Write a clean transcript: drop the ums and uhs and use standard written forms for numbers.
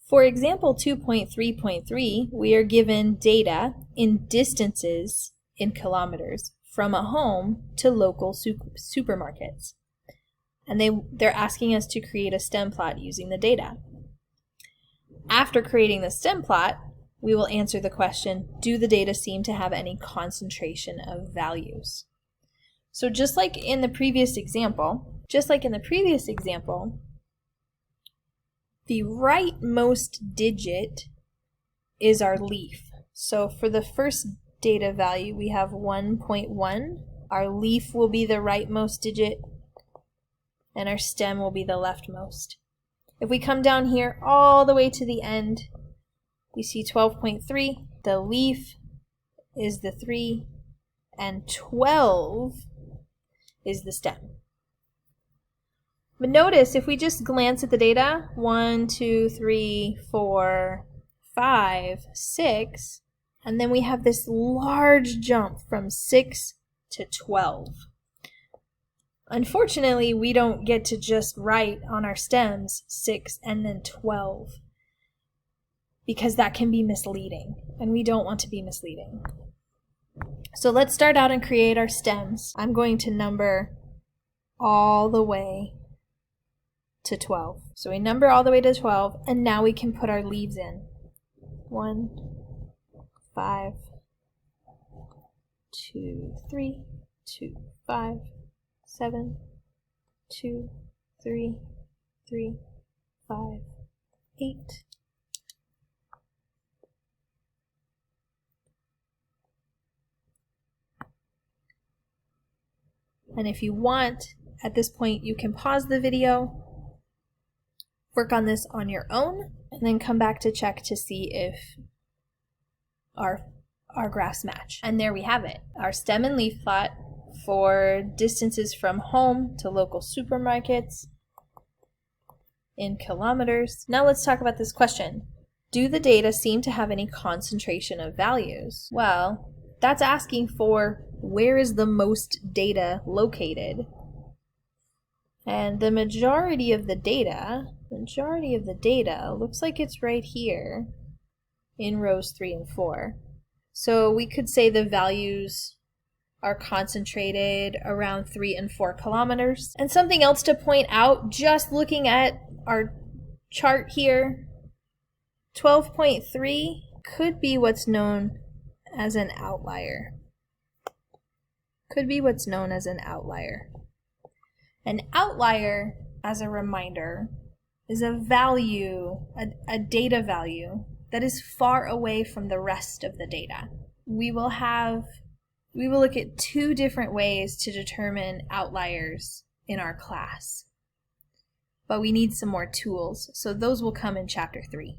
For example 2.3.3, we are given data in distances in kilometers from a home to local supermarkets. And they're asking us to create a stem plot using the data. After creating the stem plot, we will answer the question, do the data seem to have any concentration of values? So just like in the previous example, the rightmost digit is our leaf. So for the first data value, we have 1.1. Our leaf will be the rightmost digit, and our stem will be the leftmost. If we come down here all the way to the end, we see 12.3. The leaf is the 3, and 12 is the stem. But notice if we just glance at the data, 1, 2, 3, 4, 5, 6, and then we have this large jump from 6 to 12. Unfortunately, we don't get to just write on our stems 6 and then 12, because that can be misleading, and we don't want to be misleading. So let's start out and create our stems. I'm going to number all the way to 12. So we number all the way to 12, and now we can put our leaves in. 1, 5, 2, 3, 2, 5, 7, 2, 3, 3, 5, 8. And if you want, at this point, you can pause the video, work on this on your own, and then come back to check to see if our graphs match. And there we have it, our stem and leaf plot for distances from home to local supermarkets in kilometers. Now let's talk about this question. Do the data seem to have any concentration of values? Well, that's asking for where is the most data located. And the majority of the data looks like it's right here in rows 3 and 4. So we could say the values are concentrated around 3 and 4 kilometers. And something else to point out, just looking at our chart here, 12.3 could be what's known as an outlier. An outlier, as a reminder, is a value, a data value that is far away from the rest of the data. We will look at 2 different ways to determine outliers in our class, but we need some more tools, so those will come in chapter 3.